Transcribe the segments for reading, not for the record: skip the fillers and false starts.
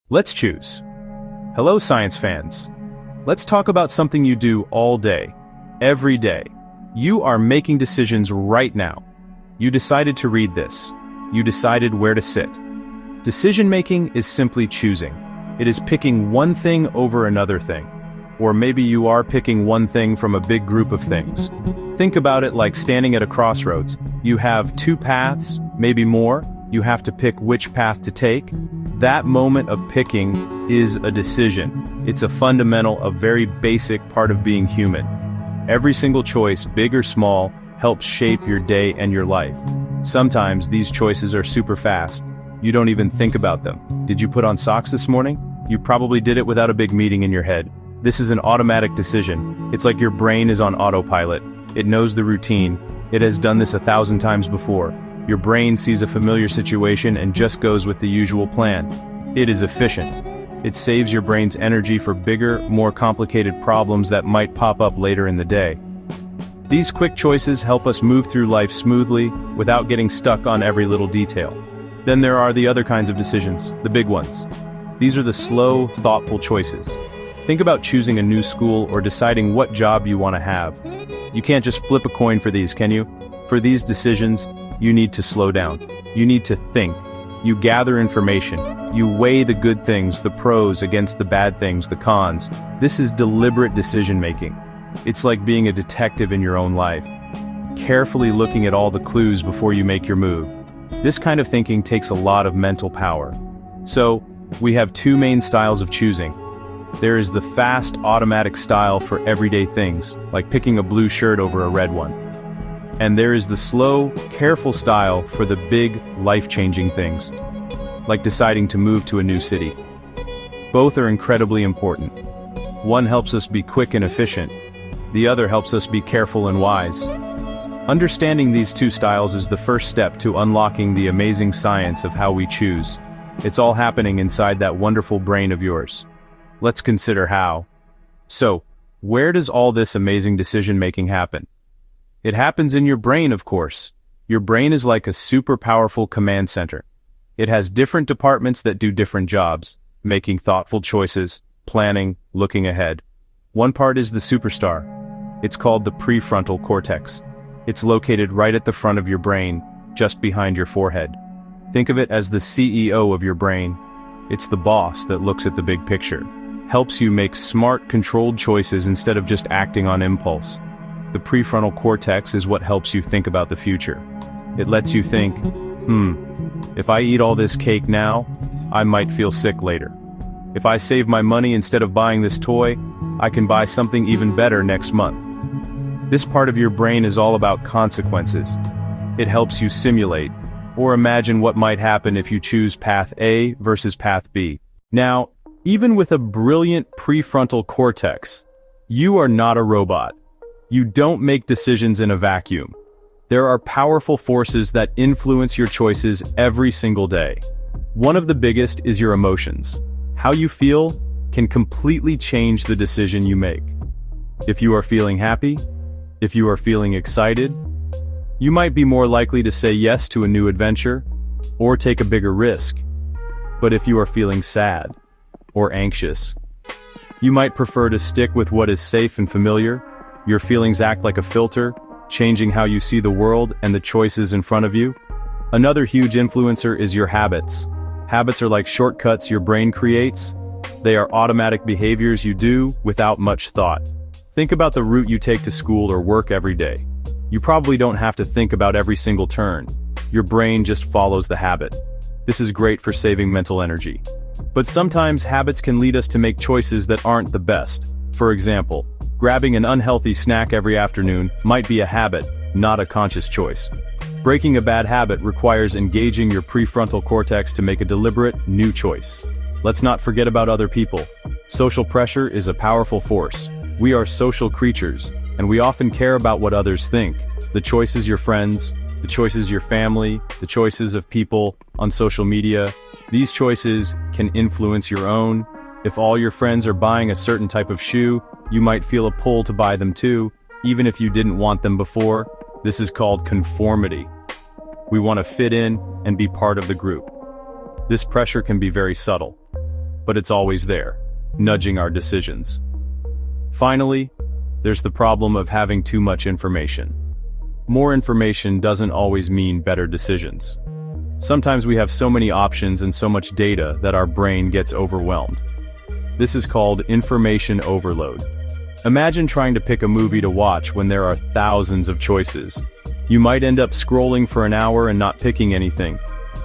Let's choose. Hello, science fans. Let's talk about something you do all day, every day. You are making decisions right now. You decided to read this. You decided where to sit. Decision-making is simply choosing. It is picking one thing over another thing. Or maybe you are picking one thing from a big group of things. Think about it like standing at a crossroads. You have two paths, maybe more. You have to pick which path to take. That moment of picking is a decision. It's a fundamental, a very basic part of being human. Every single choice, big or small, helps shape your day and your life. Sometimes these choices are super fast. You don't even think about them. Did you put on socks this morning? You probably did it without a big meeting in your head. This is an automatic decision. It's like your brain is on autopilot. It knows the routine. It has done this 1,000 times before. Your brain sees a familiar situation and just goes with the usual plan. It is efficient. It saves your brain's energy for bigger, more complicated problems that might pop up later in the day. These quick choices help us move through life smoothly without getting stuck on every little detail. Then there are the other kinds of decisions, the big ones. These are the slow, thoughtful choices. Think about choosing a new school or deciding what job you want to have. You can't just flip a coin for these, can you? For these decisions, you need to slow down. You need to think. You gather information. You weigh the good things, the pros against the bad things, the cons. This is deliberate decision-making. It's like being a detective in your own life, carefully looking at all the clues before you make your move. This kind of thinking takes a lot of mental power. So, we have two main styles of choosing. There is the fast, automatic style for everyday things, like picking a blue shirt over a red one. And there is the slow, careful style for the big, life-changing things, like deciding to move to a new city. Both are incredibly important. One helps us be quick and efficient. The other helps us be careful and wise. Understanding these two styles is the first step to unlocking the amazing science of how we choose. It's all happening inside that wonderful brain of yours. Let's consider how. So, where does all this amazing decision-making happen? It happens in your brain, of course. Your brain is like a super powerful command center. It has different departments that do different jobs, making thoughtful choices, planning, looking ahead. One part is the superstar. It's called the prefrontal cortex. It's located right at the front of your brain, just behind your forehead. Think of it as the CEO of your brain. It's the boss that looks at the big picture, helps you make smart, controlled choices instead of just acting on impulse. The prefrontal cortex is what helps you think about the future. It lets you think, if I eat all this cake now, I might feel sick later. If I save my money instead of buying this toy, I can buy something even better next month. This part of your brain is all about consequences. It helps you simulate, or imagine what might happen if you choose path A versus path B. Now, even with a brilliant prefrontal cortex, you are not a robot. You don't make decisions in a vacuum. There are powerful forces that influence your choices every single day. One of the biggest is your emotions. How you feel can completely change the decision you make. If you are feeling happy, if you are feeling excited, you might be more likely to say yes to a new adventure or take a bigger risk. But if you are feeling sad or anxious, you might prefer to stick with what is safe and familiar. Your feelings act like a filter, changing how you see the world and the choices in front of you. Another huge influencer is your habits. Habits are like shortcuts your brain creates. They are automatic behaviors you do without much thought. Think about the route you take to school or work every day. You probably don't have to think about every single turn. Your brain just follows the habit. This is great for saving mental energy. But sometimes habits can lead us to make choices that aren't the best. For example, grabbing an unhealthy snack every afternoon might be a habit, not a conscious choice. Breaking a bad habit requires engaging your prefrontal cortex to make a deliberate, new choice. Let's not forget about other people. Social pressure is a powerful force. We are social creatures, and we often care about what others think. The choices your friends, the choices your family, the choices of people on social media, these choices can influence your own. If all your friends are buying a certain type of shoe, you might feel a pull to buy them too, even if you didn't want them before. This is called conformity. We want to fit in and be part of the group. This pressure can be very subtle. but it's always there, nudging our decisions. Finally, there's the problem of having too much information. More information doesn't always mean better decisions. Sometimes we have so many options and so much data that our brain gets overwhelmed. This is called information overload. Imagine trying to pick a movie to watch when there are thousands of choices. You might end up scrolling for an hour and not picking anything.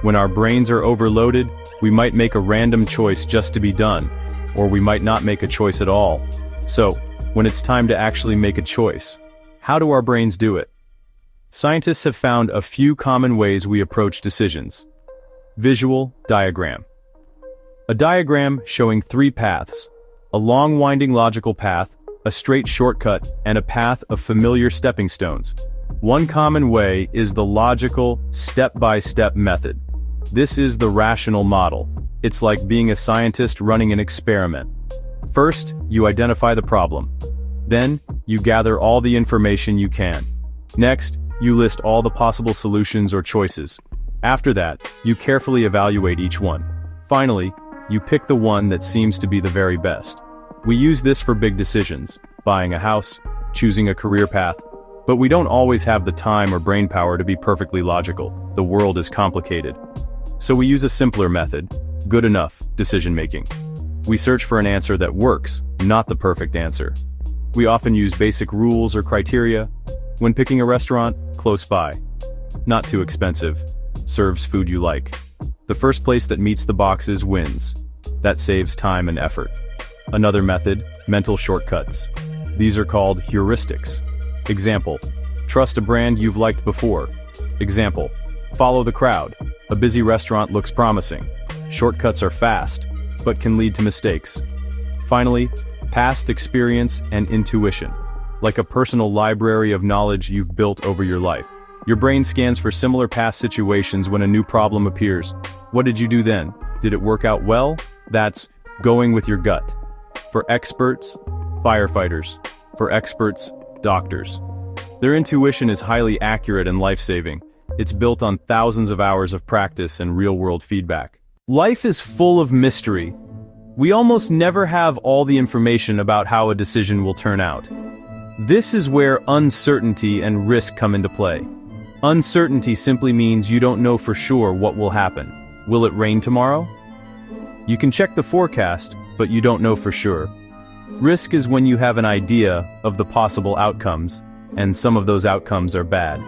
When our brains are overloaded, we might make a random choice just to be done, or we might not make a choice at all. So, when it's time to actually make a choice, how do our brains do it? Scientists have found a few common ways we approach decisions. Visual diagram. A diagram showing three paths: a long winding logical path, a straight shortcut, and a path of familiar stepping stones. One common way is the logical, step-by-step method. This is the rational model. It's like being a scientist running an experiment. First, you identify the problem. Then, you gather all the information you can. Next, you list all the possible solutions or choices. After that, you carefully evaluate each one. Finally, you pick the one that seems to be the very best. We use this for big decisions, buying a house, choosing a career path, but we don't always have the time or brain power to be perfectly logical. The world is complicated. So we use a simpler method, good enough decision-making. We search for an answer that works, not the perfect answer. We often use basic rules or criteria. When picking a restaurant, close by. Not too expensive. Serves food you like. The first place that meets the boxes wins. That saves time and effort. Another method, mental shortcuts. These are called heuristics. Example, trust a brand you've liked before. Example, follow the crowd. A busy restaurant looks promising. Shortcuts are fast, but can lead to mistakes. Finally, past experience and intuition. Like a personal library of knowledge you've built over your life. Your brain scans for similar past situations when a new problem appears. What did you do then? Did it work out well? That's going with your gut. For experts, firefighters. For experts, doctors. Their intuition is highly accurate and life-saving. It's built on thousands of hours of practice and real-world feedback. Life is full of mystery. We almost never have all the information about how a decision will turn out. This is where uncertainty and risk come into play. Uncertainty simply means you don't know for sure what will happen. Will it rain tomorrow? You can check the forecast, but you don't know for sure. Risk is when you have an idea of the possible outcomes, and some of those outcomes are bad.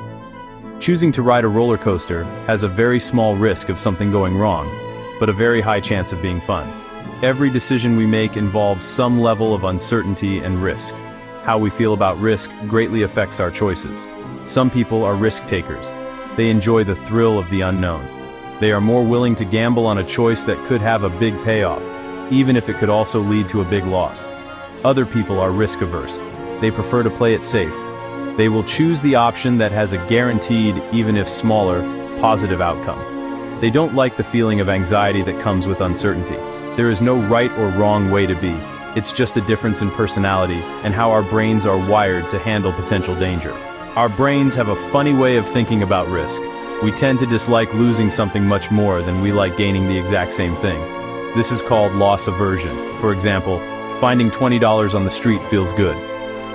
Choosing to ride a roller coaster has a very small risk of something going wrong, but a very high chance of being fun. Every decision we make involves some level of uncertainty and risk. How we feel about risk greatly affects our choices. Some people are risk takers. They enjoy the thrill of the unknown. They are more willing to gamble on a choice that could have a big payoff, even if it could also lead to a big loss. Other people are risk averse. They prefer to play it safe. They will choose the option that has a guaranteed, even if smaller, positive outcome. They don't like the feeling of anxiety that comes with uncertainty. There is no right or wrong way to be. It's just a difference in personality and how our brains are wired to handle potential danger. Our brains have a funny way of thinking about risk. We tend to dislike losing something much more than we like gaining the exact same thing. This is called loss aversion. For example, finding $20 on the street feels good,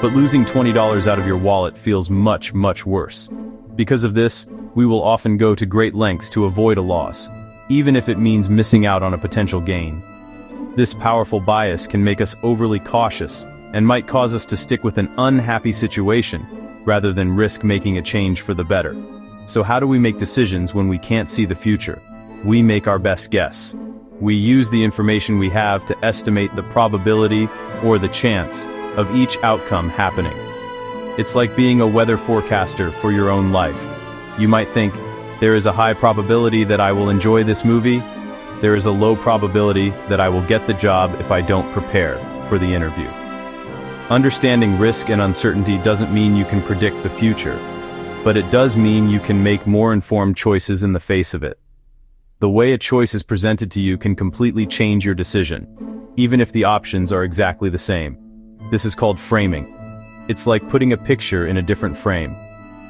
but losing $20 out of your wallet feels much, much worse. Because of this, we will often go to great lengths to avoid a loss, even if it means missing out on a potential gain. This powerful bias can make us overly cautious and might cause us to stick with an unhappy situation rather than risk making a change for the better. So how do we make decisions when we can't see the future? We make our best guess. We use the information we have to estimate the probability or the chance of each outcome happening. It's like being a weather forecaster for your own life. You might think, there is a high probability that I will enjoy this movie. There is a low probability that I will get the job if I don't prepare for the interview. Understanding risk and uncertainty doesn't mean you can predict the future, but it does mean you can make more informed choices in the face of it. The way a choice is presented to you can completely change your decision, even if the options are exactly the same. This is called framing. It's like putting a picture in a different frame.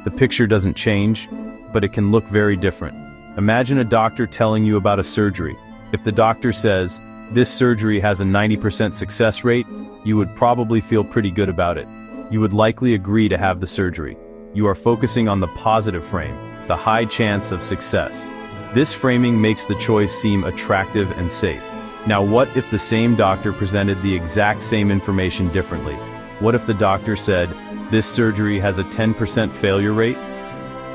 The picture doesn't change, but it can look very different. Imagine a doctor telling you about a surgery. If the doctor says, this surgery has a 90% success rate, you would probably feel pretty good about it. You would likely agree to have the surgery. You are focusing on the positive frame, the high chance of success. This framing makes the choice seem attractive and safe. Now what if the same doctor presented the exact same information differently? What if the doctor said, this surgery has a 10% failure rate?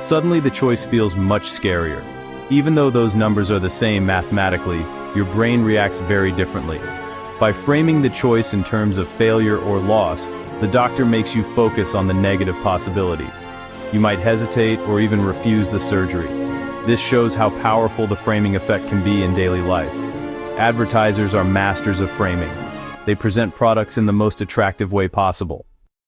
Suddenly the choice feels much scarier. Even though those numbers are the same mathematically, your brain reacts very differently. By framing the choice in terms of failure or loss, the doctor makes you focus on the negative possibility. You might hesitate or even refuse the surgery. This shows how powerful the framing effect can be in daily life. Advertisers are masters of framing. They present products in the most attractive way possible.